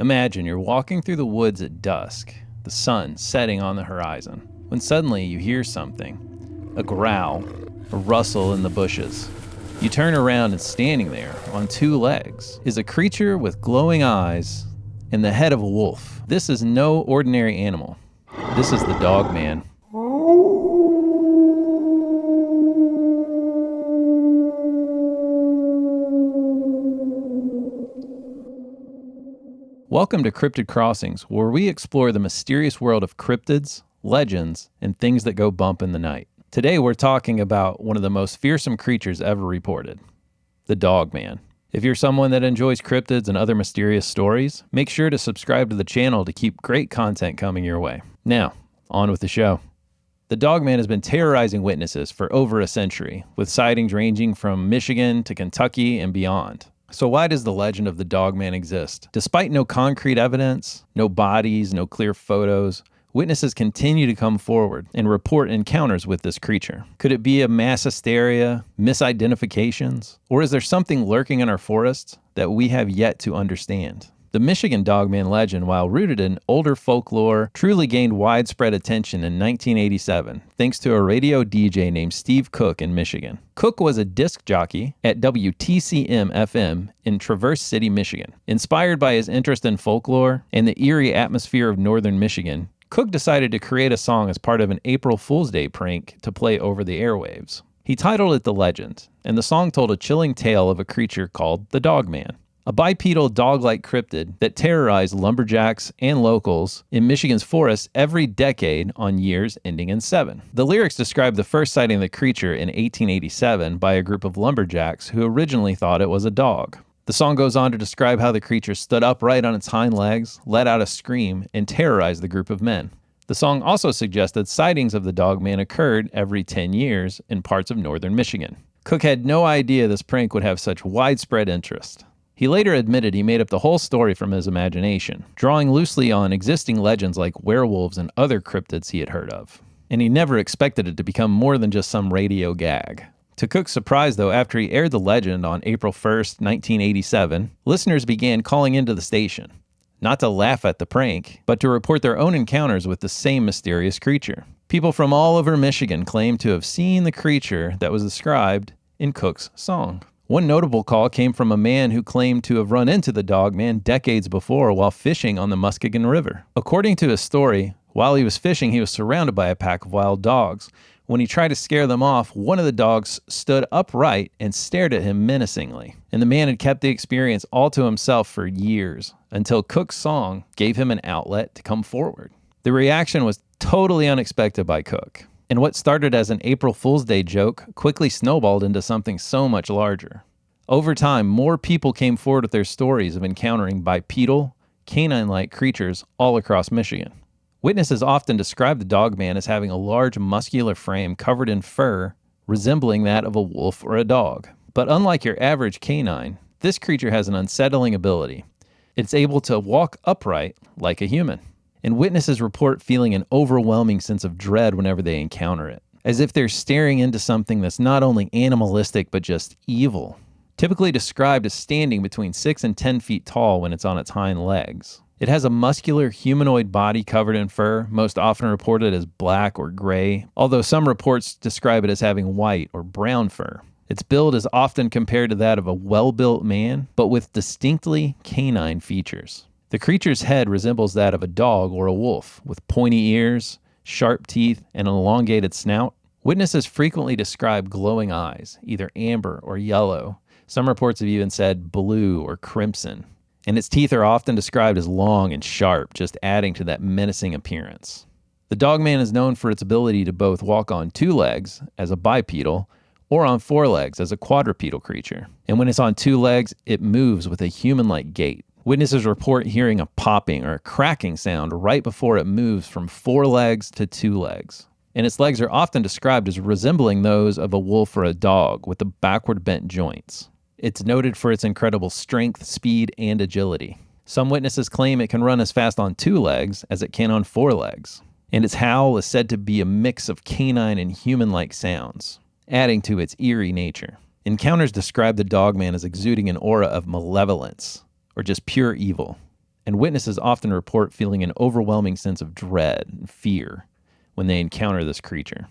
Imagine you're walking through the woods at dusk, the sun setting on the horizon, when suddenly you hear something, a growl, a rustle in the bushes. You turn around and standing there, on two legs, is a creature with glowing eyes and the head of a wolf. This is no ordinary animal. This is the Dogman. Welcome to CryptidCrossings, where we explore the mysterious world of cryptids, legends, and things that go bump in the night. Today we're talking about one of the most fearsome creatures ever reported, the Dogman. If you're someone that enjoys cryptids and other mysterious stories, make sure to subscribe to the channel to keep great content coming your way. Now, on with the show. The Dogman has been terrorizing witnesses for over a century, with sightings ranging from Michigan to Kentucky and beyond. So why does the legend of the Dogman exist? Despite no concrete evidence, no bodies, no clear photos, witnesses continue to come forward and report encounters with this creature. Could it be a mass hysteria, misidentifications, or is there something lurking in our forests that we have yet to understand? The Michigan Dogman legend, while rooted in older folklore, truly gained widespread attention in 1987, thanks to a radio DJ named Steve Cook in Michigan. Cook was a disc jockey at WTCM-FM in Traverse City, Michigan. Inspired by his interest in folklore and the eerie atmosphere of northern Michigan, Cook decided to create a song as part of an April Fool's Day prank to play over the airwaves. He titled it The Legend, and the song told a chilling tale of a creature called the Dogman, a bipedal dog-like cryptid that terrorized lumberjacks and locals in Michigan's forests every decade on years ending in 7. The lyrics describe the first sighting of the creature in 1887 by a group of lumberjacks who originally thought it was a dog. The song goes on to describe how the creature stood upright on its hind legs, let out a scream, and terrorized the group of men. The song also suggested sightings of the Dogman occurred every 10 years in parts of northern Michigan. Cook had no idea this prank would have such widespread interest. He later admitted he made up the whole story from his imagination, drawing loosely on existing legends like werewolves and other cryptids he had heard of. And he never expected it to become more than just some radio gag. To Cook's surprise, though, after he aired the legend on April 1st, 1987, listeners began calling into the station, not to laugh at the prank, but to report their own encounters with the same mysterious creature. People from all over Michigan claimed to have seen the creature that was described in Cook's song. One notable call came from a man who claimed to have run into the Dogman decades before while fishing on the Muskegon River. According to his story, while he was fishing, he was surrounded by a pack of wild dogs. When he tried to scare them off, one of the dogs stood upright and stared at him menacingly. And the man had kept the experience all to himself for years, until Cook's song gave him an outlet to come forward. The reaction was totally unexpected by Cook, and what started as an April Fool's Day joke quickly snowballed into something so much larger. Over time, more people came forward with their stories of encountering bipedal, canine-like creatures all across Michigan. Witnesses often describe the Dogman as having a large muscular frame covered in fur, resembling that of a wolf or a dog. But unlike your average canine, this creature has an unsettling ability. It's able to walk upright like a human. And witnesses report feeling an overwhelming sense of dread whenever they encounter it, as if they're staring into something that's not only animalistic but just evil. Typically described as standing between 6 and 10 feet tall when it's on its hind legs. It has a muscular humanoid body covered in fur, most often reported as black or gray, although some reports describe it as having white or brown fur. Its build is often compared to that of a well-built man, but with distinctly canine features. The creature's head resembles that of a dog or a wolf, with pointy ears, sharp teeth, and an elongated snout. Witnesses frequently describe glowing eyes, either amber or yellow. Some reports have even said blue or crimson. And its teeth are often described as long and sharp, just adding to that menacing appearance. The Dogman is known for its ability to both walk on two legs, as a bipedal, or on four legs, as a quadrupedal creature. And when it's on two legs, it moves with a human-like gait. Witnesses report hearing a popping or a cracking sound right before it moves from 4 legs to 2 legs. And its legs are often described as resembling those of a wolf or a dog with the backward bent joints. It's noted for its incredible strength, speed, and agility. Some witnesses claim it can run as fast on 2 legs as it can on 4 legs. And its howl is said to be a mix of canine and human-like sounds, adding to its eerie nature. Encounters describe the Dogman as exuding an aura of malevolence, or just pure evil. and witnesses often report feeling an overwhelming sense of dread and fear when they encounter this creature.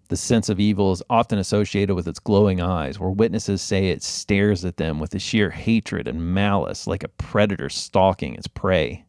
The sense of evil is often associated with its glowing eyes, where witnesses say it stares at them with a sheer hatred and malice like a predator stalking its prey.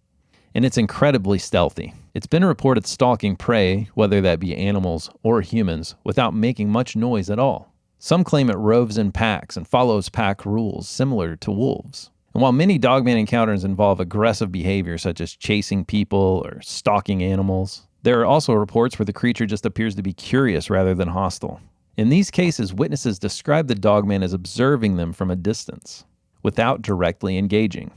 And it's incredibly stealthy. It's been reported stalking prey, whether that be animals or humans, without making much noise at all. Some claim it roves in packs and follows pack rules similar to wolves. And while many Dogman encounters involve aggressive behavior such as chasing people or stalking animals, there are also reports where the creature just appears to be curious rather than hostile. In these cases, witnesses describe the Dogman as observing them from a distance, without directly engaging.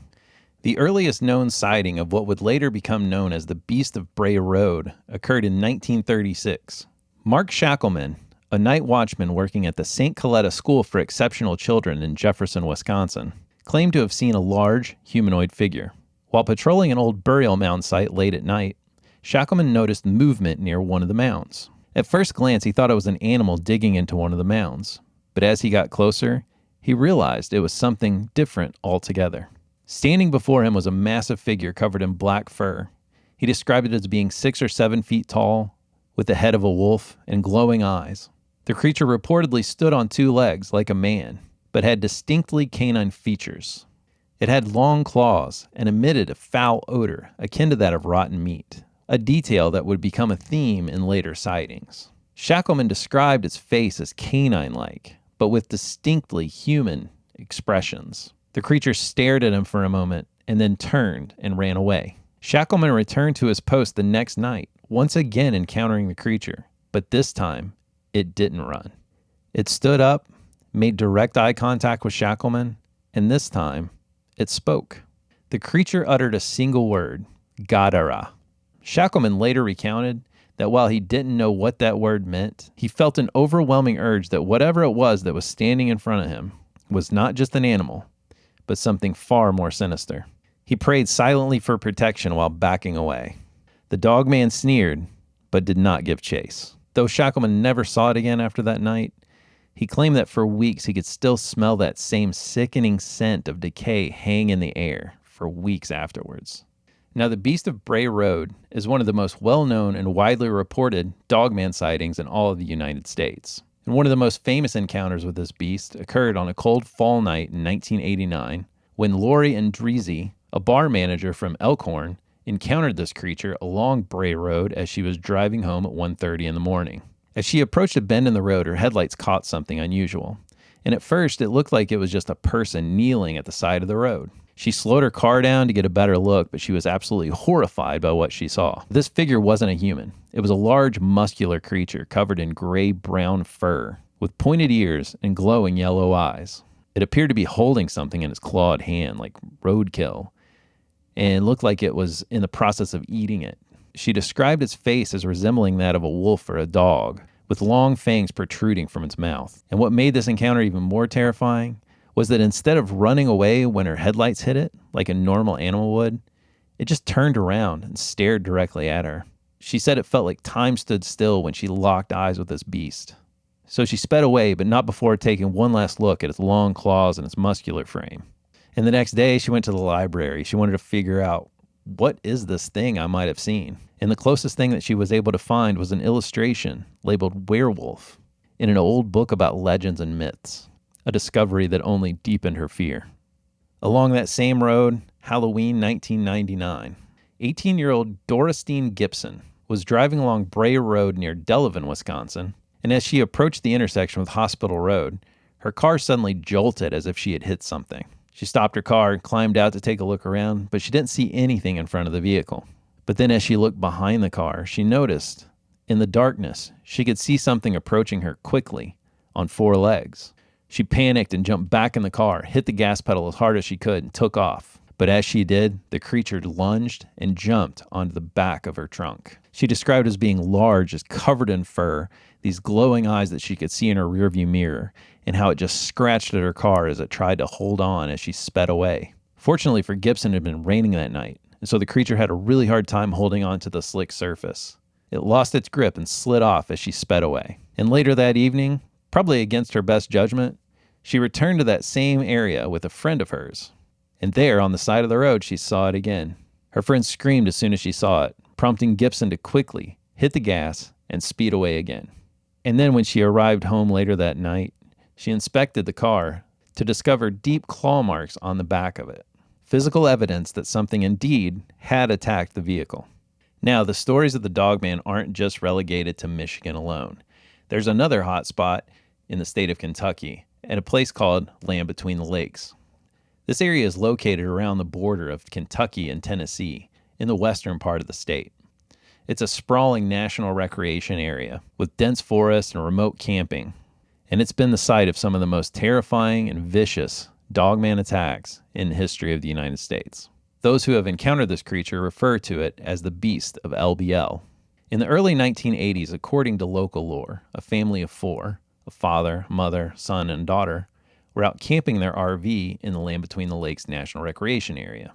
The earliest known sighting of what would later become known as the Beast of Bray Road occurred in 1936. Mark Shackleman, a night watchman working at the St. Coletta School for Exceptional Children in Jefferson, Wisconsin, claimed to have seen a large, humanoid figure. While patrolling an old burial mound site late at night, Shackleman noticed movement near one of the mounds. At first glance, he thought it was an animal digging into one of the mounds, but as he got closer, he realized it was something different altogether. Standing before him was a massive figure covered in black fur. He described it as being 6 or 7 feet tall, with the head of a wolf and glowing eyes. The creature reportedly stood on 2 legs like a man, but had distinctly canine features. It had long claws and emitted a foul odor akin to that of rotten meat, a detail that would become a theme in later sightings. Shackleman described its face as canine-like, but with distinctly human expressions. The creature stared at him for a moment and then turned and ran away. Shackleman returned to his post the next night, once again encountering the creature, but this time it didn't run. It stood up, made direct eye contact with Shackleman, and this time it spoke. The creature uttered a single word, Gadara. Shackleman later recounted that while he didn't know what that word meant, he felt an overwhelming urge that whatever it was that was standing in front of him was not just an animal, but something far more sinister. He prayed silently for protection while backing away. The Dogman sneered, but did not give chase. Though Shackleman never saw it again after that night, he claimed that for weeks he could still smell that same sickening scent of decay hang in the air for weeks afterwards. Now, the Beast of Bray Road is one of the most well-known and widely reported Dogman sightings in all of the United States. And one of the most famous encounters with this beast occurred on a cold fall night in 1989 when Lori Andreezy, a bar manager from Elkhorn, encountered this creature along Bray Road as she was driving home at 1:30 in the morning. As she approached a bend in the road, her headlights caught something unusual. And at first, it looked like it was just a person kneeling at the side of the road. She slowed her car down to get a better look, but she was absolutely horrified by what she saw. This figure wasn't a human. It was a large, muscular creature covered in gray-brown fur, with pointed ears and glowing yellow eyes. It appeared to be holding something in its clawed hand, like roadkill, and looked like it was in the process of eating it. She described its face as resembling that of a wolf or a dog, with long fangs protruding from its mouth. And what made this encounter even more terrifying was that instead of running away when her headlights hit it, like a normal animal would, it just turned around and stared directly at her. She said it felt like time stood still when she locked eyes with this beast. So she sped away, but not before taking one last look at its long claws and its muscular frame. And the next day, she went to the library. She wanted to figure out, what is this thing I might have seen? And the closest thing that she was able to find was an illustration labeled werewolf in an old book about legends and myths, a discovery that only deepened her fear. Along that same road, Halloween 1999, 18-year-old Dorothy Gibson was driving along Bray Road near Delavan, Wisconsin, and as she approached the intersection with Hospital Road, her car suddenly jolted as if she had hit something. She stopped her car and climbed out to take a look around, but she didn't see anything in front of the vehicle. But then as she looked behind the car, she noticed, in the darkness, she could see something approaching her quickly on 4 legs. She panicked and jumped back in the car, hit the gas pedal as hard as she could, and took off. But as she did, the creature lunged and jumped onto the back of her trunk. She described it as being large, as covered in fur, these glowing eyes that she could see in her rearview mirror, and how it just scratched at her car as it tried to hold on as she sped away. Fortunately for Gibson, it had been raining that night, and so the creature had a really hard time holding on to the slick surface. It lost its grip and slid off as she sped away. And later that evening, probably against her best judgment, she returned to that same area with a friend of hers. And there, on the side of the road, she saw it again. Her friend screamed as soon as she saw it, prompting Gibson to quickly hit the gas and speed away again. And then when she arrived home later that night, she inspected the car to discover deep claw marks on the back of it. Physical evidence that something indeed had attacked the vehicle. Now, the stories of the Dogman aren't just relegated to Michigan alone. There's another hot spot in the state of Kentucky at a place called Land Between the Lakes. This area is located around the border of Kentucky and Tennessee in the western part of the state. It's a sprawling national recreation area with dense forests and remote camping, and it's been the site of some of the most terrifying and vicious Dogman attacks in the history of the United States. Those who have encountered this creature refer to it as the Beast of LBL. In the early 1980s, according to local lore, a family of four, a father, mother, son, and daughter, were out camping their RV in the Land Between the Lakes National Recreation Area.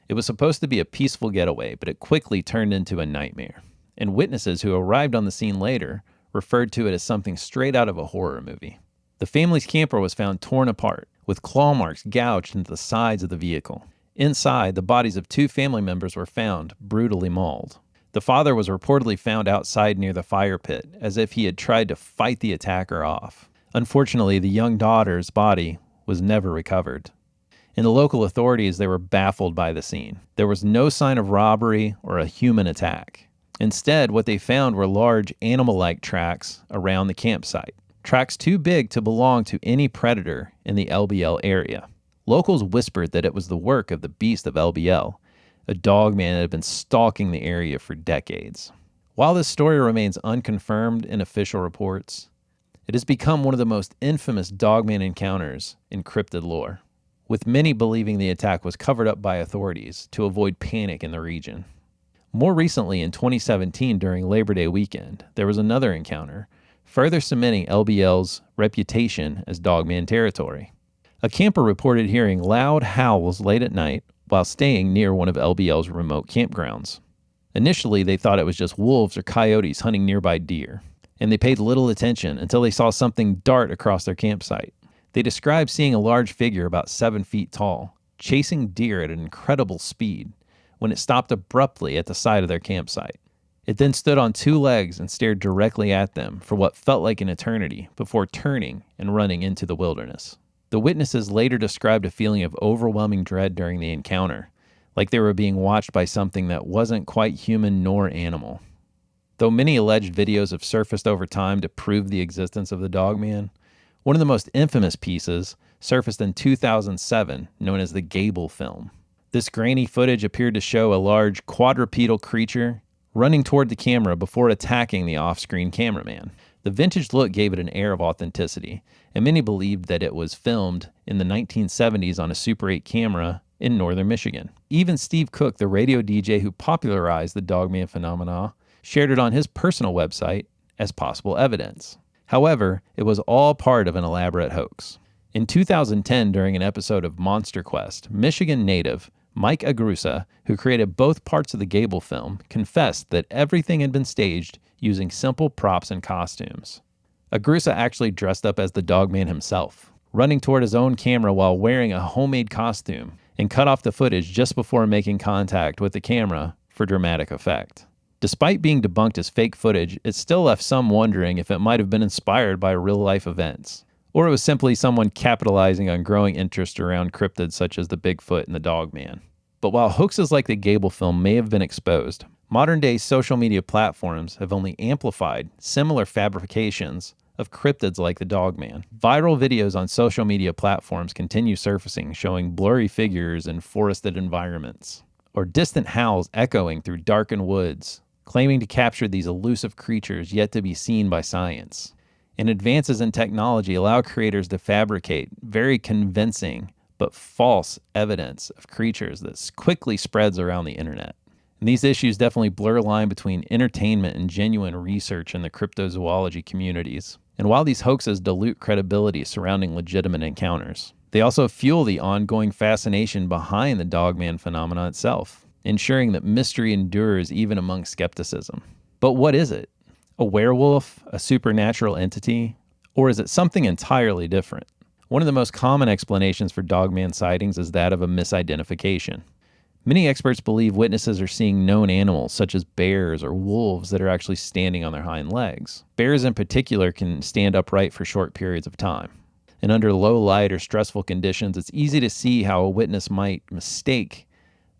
It was supposed to be a peaceful getaway, but it quickly turned into a nightmare, and witnesses who arrived on the scene later referred to it as something straight out of a horror movie. The family's camper was found torn apart, with claw marks gouged into the sides of the vehicle. Inside, the bodies of two family members were found, brutally mauled. The father was reportedly found outside near the fire pit, as if he had tried to fight the attacker off. Unfortunately, the young daughter's body was never recovered. In the local authorities, they were baffled by the scene. There was no sign of robbery or a human attack. Instead, what they found were large animal-like tracks around the campsite. Tracks too big to belong to any predator in the LBL area. Locals whispered that it was the work of the Beast of LBL, a dogman that had been stalking the area for decades. While this story remains unconfirmed in official reports, it has become one of the most infamous Dogman encounters in cryptid lore, with many believing the attack was covered up by authorities to avoid panic in the region. More recently, in 2017, during Labor Day weekend, there was another encounter, further cementing LBL's reputation as Dogman territory. A camper reported hearing loud howls late at night while staying near one of LBL's remote campgrounds. Initially, they thought it was just wolves or coyotes hunting nearby deer, and they paid little attention until they saw something dart across their campsite. They described seeing a large figure about 7 feet tall, chasing deer at an incredible speed, when it stopped abruptly at the side of their campsite. It then stood on 2 legs and stared directly at them for what felt like an eternity before turning and running into the wilderness. The witnesses later described a feeling of overwhelming dread during the encounter, like they were being watched by something that wasn't quite human nor animal. Though many alleged videos have surfaced over time to prove the existence of the Dogman, one of the most infamous pieces surfaced in 2007, known as the Gable film. This grainy footage appeared to show a large quadrupedal creature running toward the camera before attacking the off-screen cameraman. The vintage look gave it an air of authenticity, and many believed that it was filmed in the 1970s on a Super 8 camera in northern Michigan. Even Steve Cook, the radio DJ who popularized the Dogman phenomena, shared it on his personal website as possible evidence. However, it was all part of an elaborate hoax. In 2010, during an episode of Monster Quest, Michigan native Mike Agrusa, who created both parts of the Gable film, confessed that everything had been staged using simple props and costumes. Agrusa actually dressed up as the Dogman himself, running toward his own camera while wearing a homemade costume, and cut off the footage just before making contact with the camera for dramatic effect. Despite being debunked as fake footage, it still left some wondering if it might have been inspired by real-life events, or it was simply someone capitalizing on growing interest around cryptids such as the Bigfoot and the Dogman. But while hoaxes like the Gable film may have been exposed, modern-day social media platforms have only amplified similar fabrications of cryptids like the Dogman. Viral videos on social media platforms continue surfacing, showing blurry figures in forested environments, or distant howls echoing through darkened woods, claiming to capture these elusive creatures yet to be seen by science. And advances in technology allow creators to fabricate very convincing but false evidence of creatures that quickly spreads around the internet. And these issues definitely blur a line between entertainment and genuine research in the cryptozoology communities. And while these hoaxes dilute credibility surrounding legitimate encounters, they also fuel the ongoing fascination behind the Dogman phenomena itself, ensuring that mystery endures even among skepticism. But what is it? A werewolf? A supernatural entity? Or is it something entirely different? One of the most common explanations for Dogman sightings is that of a misidentification. Many experts believe witnesses are seeing known animals such as bears or wolves that are actually standing on their hind legs. Bears in particular can stand upright for short periods of time. And under low light or stressful conditions, it's easy to see how a witness might mistake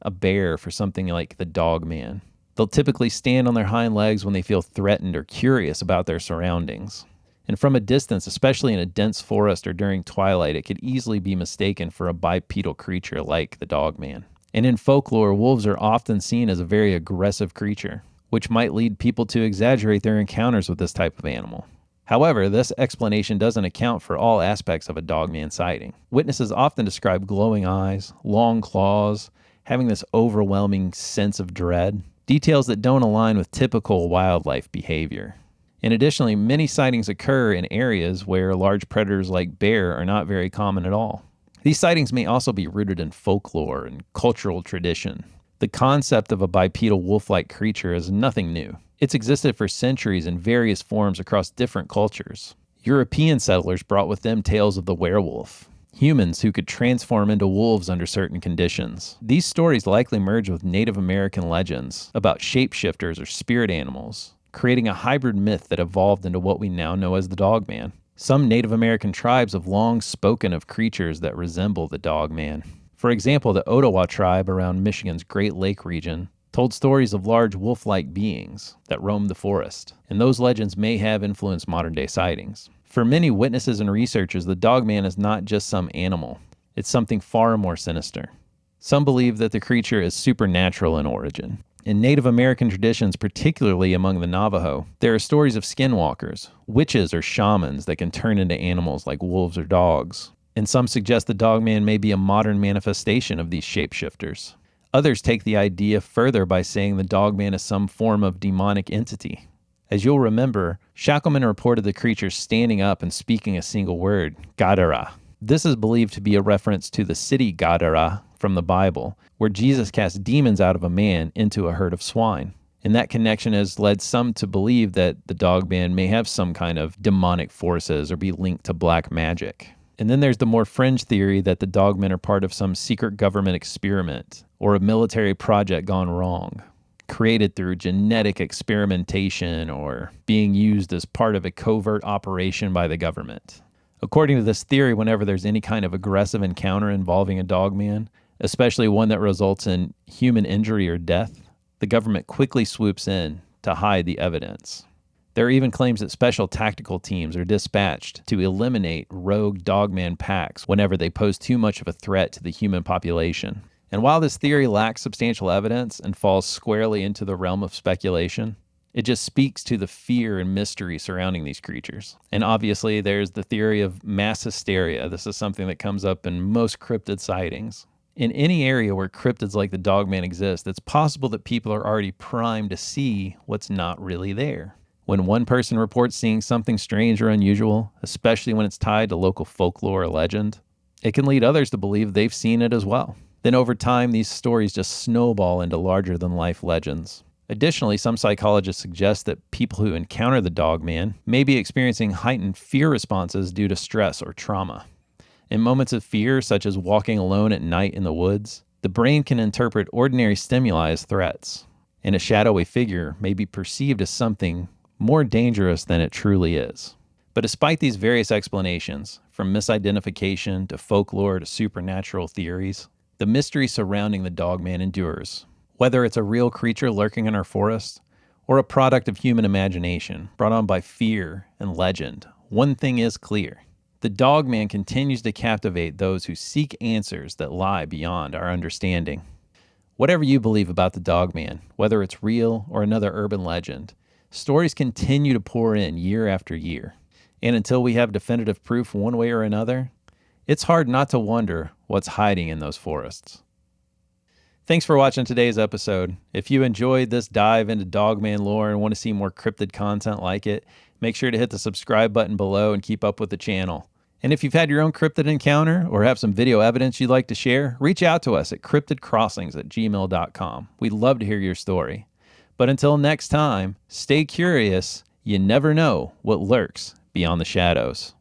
a bear for something like the Dogman. They'll typically stand on their hind legs when they feel threatened or curious about their surroundings. And from a distance, especially in a dense forest or during twilight, it could easily be mistaken for a bipedal creature like the Dogman. And in folklore, wolves are often seen as a very aggressive creature, which might lead people to exaggerate their encounters with this type of animal. However, this explanation doesn't account for all aspects of a Dogman sighting. Witnesses often describe glowing eyes, long claws, having this overwhelming sense of dread, details that don't align with typical wildlife behavior. And additionally, many sightings occur in areas where large predators like bear are not very common at all. These sightings may also be rooted in folklore and cultural tradition. The concept of a bipedal wolf-like creature is nothing new. It's existed for centuries in various forms across different cultures. European settlers brought with them tales of the werewolf, humans who could transform into wolves under certain conditions. These stories likely merge with Native American legends about shapeshifters or spirit animals, creating a hybrid myth that evolved into what we now know as the Dogman. Some Native American tribes have long spoken of creatures that resemble the Dogman. For example, the Ottawa tribe around Michigan's Great Lake region told stories of large wolf-like beings that roamed the forest, and those legends may have influenced modern-day sightings. For many witnesses and researchers, the Dogman is not just some animal. It's something far more sinister. Some believe that the creature is supernatural in origin. In Native American traditions, particularly among the Navajo, there are stories of skinwalkers, witches or shamans that can turn into animals like wolves or dogs. And some suggest the Dogman may be a modern manifestation of these shapeshifters. Others take the idea further by saying the Dogman is some form of demonic entity. As you'll remember, Shackleman reported the creature standing up and speaking a single word, Gadara. This is believed to be a reference to the city Gadara from the Bible, where Jesus cast demons out of a man into a herd of swine. And that connection has led some to believe that the Dogman may have some kind of demonic forces or be linked to black magic. And then there's the more fringe theory that the Dogmen are part of some secret government experiment or a military project gone wrong, created through genetic experimentation or being used as part of a covert operation by the government. According to this theory, whenever there's any kind of aggressive encounter involving a Dogman, especially one that results in human injury or death, the government quickly swoops in to hide the evidence. There are even claims that special tactical teams are dispatched to eliminate rogue Dogman packs whenever they pose too much of a threat to the human population. And while this theory lacks substantial evidence and falls squarely into the realm of speculation, it just speaks to the fear and mystery surrounding these creatures. And obviously, there's the theory of mass hysteria. This is something that comes up in most cryptid sightings. In any area where cryptids like the Dogman exist, it's possible that people are already primed to see what's not really there. When one person reports seeing something strange or unusual, especially when it's tied to local folklore or legend, it can lead others to believe they've seen it as well. Then over time, these stories just snowball into larger-than-life legends. Additionally, some psychologists suggest that people who encounter the Dogman may be experiencing heightened fear responses due to stress or trauma. In moments of fear, such as walking alone at night in the woods, the brain can interpret ordinary stimuli as threats, and a shadowy figure may be perceived as something more dangerous than it truly is. But despite these various explanations, from misidentification to folklore to supernatural theories, the mystery surrounding the Dogman endures. Whether it's a real creature lurking in our forest, or a product of human imagination brought on by fear and legend, one thing is clear. The Dogman continues to captivate those who seek answers that lie beyond our understanding. Whatever you believe about the Dogman, whether it's real or another urban legend, stories continue to pour in year after year. And until we have definitive proof one way or another, it's hard not to wonder what's hiding in those forests. Thanks for watching today's episode. If you enjoyed this dive into Dogman lore and want to see more cryptid content like it, make sure to hit the subscribe button below and keep up with the channel. And if you've had your own cryptid encounter or have some video evidence you'd like to share, reach out to us at CryptidCrossings@gmail.com. We'd love to hear your story. But until next time, stay curious. You never know what lurks beyond the shadows.